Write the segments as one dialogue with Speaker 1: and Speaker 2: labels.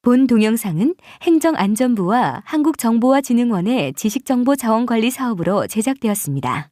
Speaker 1: 본 동영상은 행정안전부와 한국정보화진흥원의 지식정보자원관리 사업으로 제작되었습니다.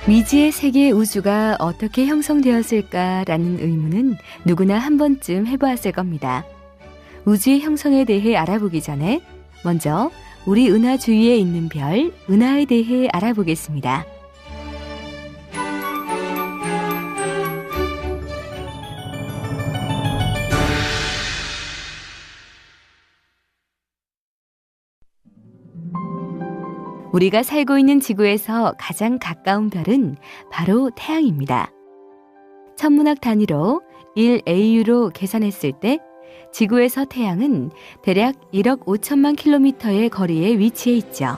Speaker 1: 미지의 세계의 우주가 어떻게 형성되었을까라는 의문은 누구나 한 번쯤 해보았을 겁니다. 우주의 형성에 대해 알아보기 전에 먼저 우리 은하 주위에 있는 별, 은하에 대해 알아보겠습니다. 우리가 살고 있는 지구에서 가장 가까운 별은 바로 태양입니다. 천문학 단위로 1AU로 계산했을 때 지구에서 태양은 대략 1억 5천만 킬로미터의 거리에 위치해 있죠.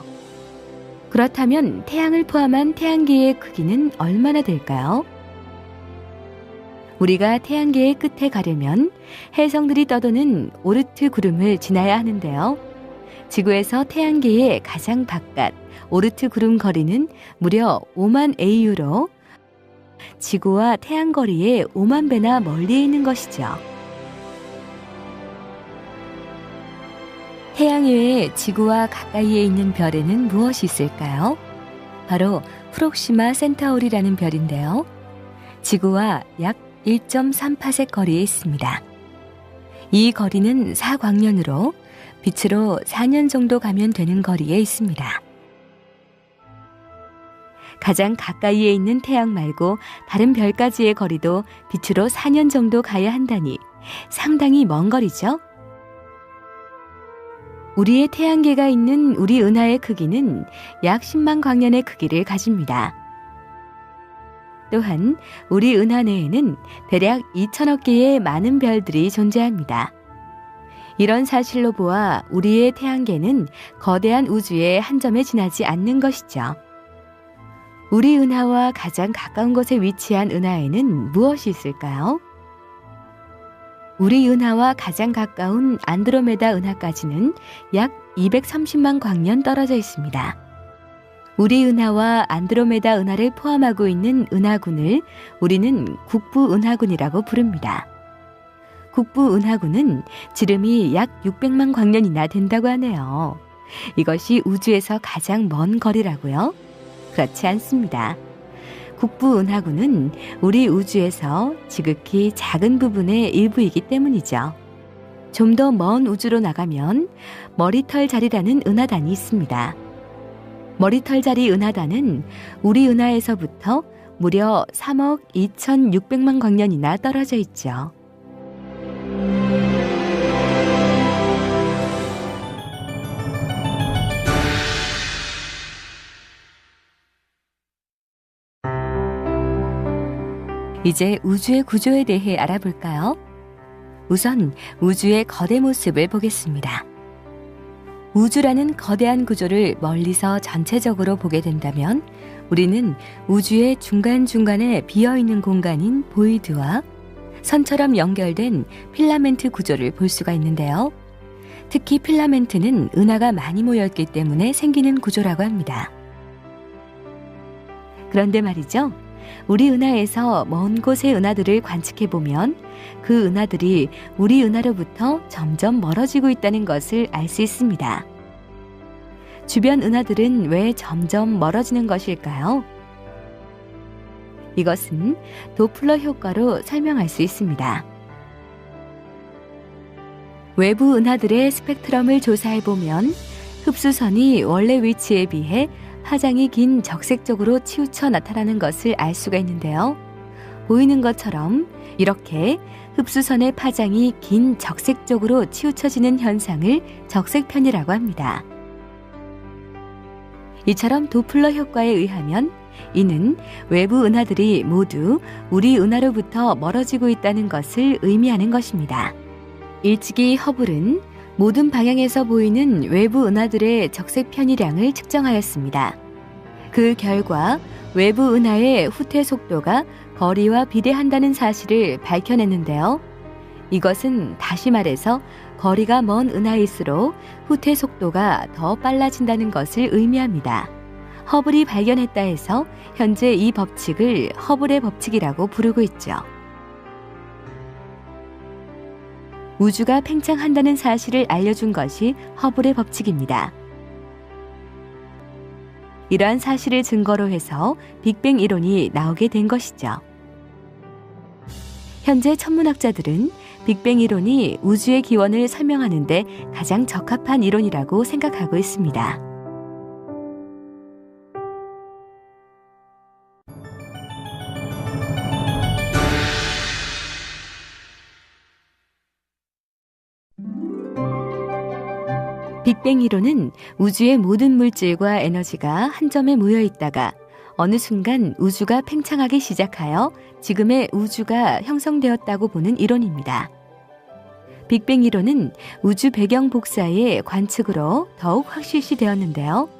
Speaker 1: 그렇다면 태양을 포함한 태양계의 크기는 얼마나 될까요? 우리가 태양계의 끝에 가려면 해성들이 떠도는 오르트 구름을 지나야 하는데요. 지구에서 태양계의 가장 바깥 오르트 구름 거리는 무려 5만 AU로 지구와 태양 거리의 5만 배나 멀리 있는 것이죠. 태양 외에 지구와 가까이에 있는 별에는 무엇이 있을까요? 바로 프록시마 센타우리라는 별인데요. 지구와 약 1.3파섹 거리에 있습니다. 이 거리는 4광년으로 빛으로 4년 정도 가면 되는 거리에 있습니다. 가장 가까이에 있는 태양 말고 다른 별까지의 거리도 빛으로 4년 정도 가야 한다니 상당히 먼 거리죠? 우리의 태양계가 있는 우리 은하의 크기는 약 10만 광년의 크기를 가집니다. 또한 우리 은하 내에는 대략 2천억 개의 많은 별들이 존재합니다. 이런 사실로 보아 우리의 태양계는 거대한 우주의 한 점에 지나지 않는 것이죠. 우리 은하와 가장 가까운 곳에 위치한 은하에는 무엇이 있을까요? 우리 은하와 가장 가까운 안드로메다 은하까지는 약 230만 광년 떨어져 있습니다. 우리 은하와 안드로메다 은하를 포함하고 있는 은하군을 우리는 국부 은하군이라고 부릅니다. 국부 은하군은 지름이 약 600만 광년이나 된다고 하네요. 이것이 우주에서 가장 먼 거리라고요? 그렇지 않습니다. 국부 은하군은 우리 우주에서 지극히 작은 부분의 일부이기 때문이죠. 좀 더 먼 우주로 나가면 머리털 자리라는 은하단이 있습니다. 머리털 자리 은하단은 우리 은하에서부터 무려 3억 2,600만 광년이나 떨어져 있죠. 이제 우주의 구조에 대해 알아볼까요? 우선 우주의 거대 모습을 보겠습니다. 우주라는 거대한 구조를 멀리서 전체적으로 보게 된다면 우리는 우주의 중간중간에 비어있는 공간인 보이드와 선처럼 연결된 필라멘트 구조를 볼 수가 있는데요. 특히 필라멘트는 은하가 많이 모였기 때문에 생기는 구조라고 합니다. 그런데 말이죠. 우리 은하에서 먼 곳의 은하들을 관측해보면 그 은하들이 우리 은하로부터 점점 멀어지고 있다는 것을 알 수 있습니다. 주변 은하들은 왜 점점 멀어지는 것일까요? 이것은 도플러 효과로 설명할 수 있습니다. 외부 은하들의 스펙트럼을 조사해보면 흡수선이 원래 위치에 비해 파장이 긴 적색 쪽으로 치우쳐 나타나는 것을 알 수가 있는데요. 보이는 것처럼 이렇게 흡수선의 파장이 긴 적색 쪽으로 치우쳐지는 현상을 적색편이라고 합니다. 이처럼 도플러 효과에 의하면 이는 외부 은하들이 모두 우리 은하로부터 멀어지고 있다는 것을 의미하는 것입니다. 일찍이 허블은 모든 방향에서 보이는 외부 은하들의 적색 편이량을 측정하였습니다. 그 결과 외부 은하의 후퇴 속도가 거리와 비례한다는 사실을 밝혀냈는데요. 이것은 다시 말해서 거리가 먼 은하일수록 후퇴 속도가 더 빨라진다는 것을 의미합니다. 허블이 발견했다 해서 현재 이 법칙을 허블의 법칙이라고 부르고 있죠. 우주가 팽창한다는 사실을 알려준 것이 허블의 법칙입니다. 이러한 사실을 증거로 해서 빅뱅 이론이 나오게 된 것이죠. 현재 천문학자들은 빅뱅 이론이 우주의 기원을 설명하는 데 가장 적합한 이론이라고 생각하고 있습니다. 빅뱅 이론은 우주의 모든 물질과 에너지가 한 점에 모여 있다가 어느 순간 우주가 팽창하기 시작하여 지금의 우주가 형성되었다고 보는 이론입니다. 빅뱅 이론은 우주 배경 복사의 관측으로 더욱 확실시되었는데요.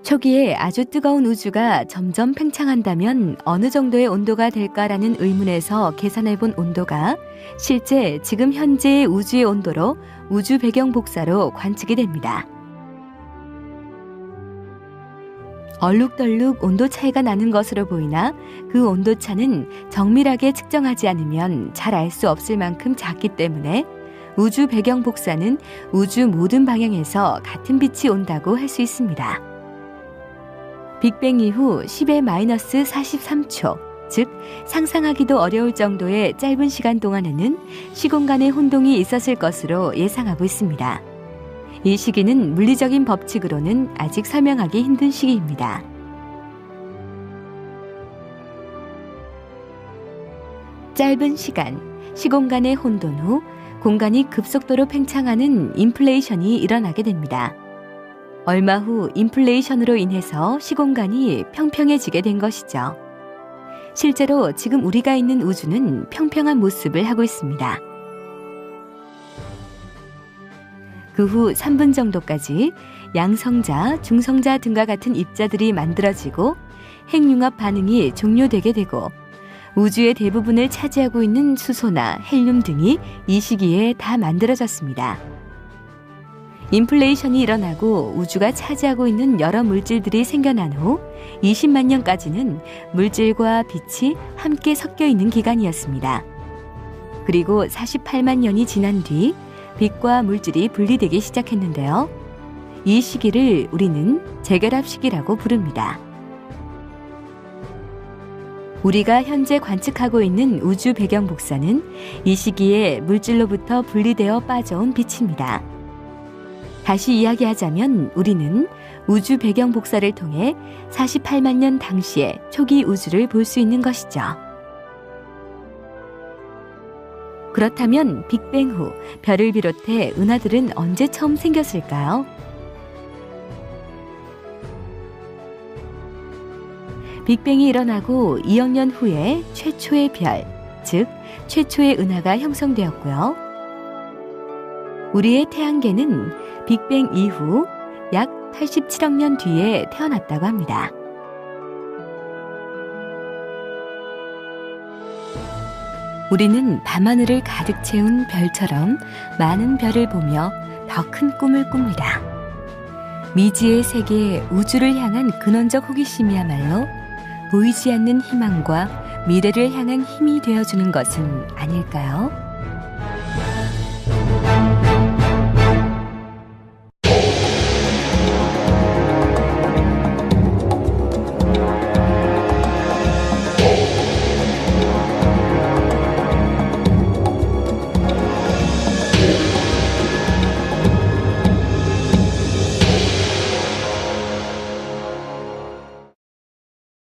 Speaker 1: 초기에 아주 뜨거운 우주가 점점 팽창한다면 어느 정도의 온도가 될까라는 의문에서 계산해본 온도가 실제 지금 현재의 우주의 온도로 우주 배경 복사로 관측이 됩니다. 얼룩덜룩 온도 차이가 나는 것으로 보이나 그 온도 차는 정밀하게 측정하지 않으면 잘 알 수 없을 만큼 작기 때문에 우주 배경 복사는 우주 모든 방향에서 같은 빛이 온다고 할 수 있습니다. 빅뱅 이후 10의 마이너스 43초, 즉 상상하기도 어려울 정도의 짧은 시간 동안에는 시공간의 혼동이 있었을 것으로 예상하고 있습니다. 이 시기는 물리적인 법칙으로는 아직 설명하기 힘든 시기입니다. 짧은 시간, 시공간의 혼돈 후 공간이 급속도로 팽창하는 인플레이션이 일어나게 됩니다. 얼마 후 인플레이션으로 인해서 시공간이 평평해지게 된 것이죠. 실제로 지금 우리가 있는 우주는 평평한 모습을 하고 있습니다. 그 후 3분 정도까지 양성자, 중성자 등과 같은 입자들이 만들어지고 핵융합 반응이 종료되게 되고 우주의 대부분을 차지하고 있는 수소나 헬륨 등이 이 시기에 다 만들어졌습니다. 인플레이션이 일어나고 우주가 차지하고 있는 여러 물질들이 생겨난 후 20만 년까지는 물질과 빛이 함께 섞여 있는 기간이었습니다. 그리고 48만 년이 지난 뒤 빛과 물질이 분리되기 시작했는데요. 이 시기를 우리는 재결합 시기라고 부릅니다. 우리가 현재 관측하고 있는 우주 배경 복사는 이 시기에 물질로부터 분리되어 빠져온 빛입니다. 다시 이야기하자면 우리는 우주 배경 복사를 통해 48만 년 당시의 초기 우주를 볼 수 있는 것이죠. 그렇다면 빅뱅 후 별을 비롯해 은하들은 언제 처음 생겼을까요? 빅뱅이 일어나고 2억 년 후에 최초의 별, 즉 최초의 은하가 형성되었고요. 우리의 태양계는 빅뱅 이후 약 87억 년 뒤에 태어났다고 합니다. 우리는 밤하늘을 가득 채운 별처럼 많은 별을 보며 더 큰 꿈을 꿉니다. 미지의 세계 우주를 향한 근원적 호기심이야말로 보이지 않는 희망과 미래를 향한 힘이 되어주는 것은 아닐까요?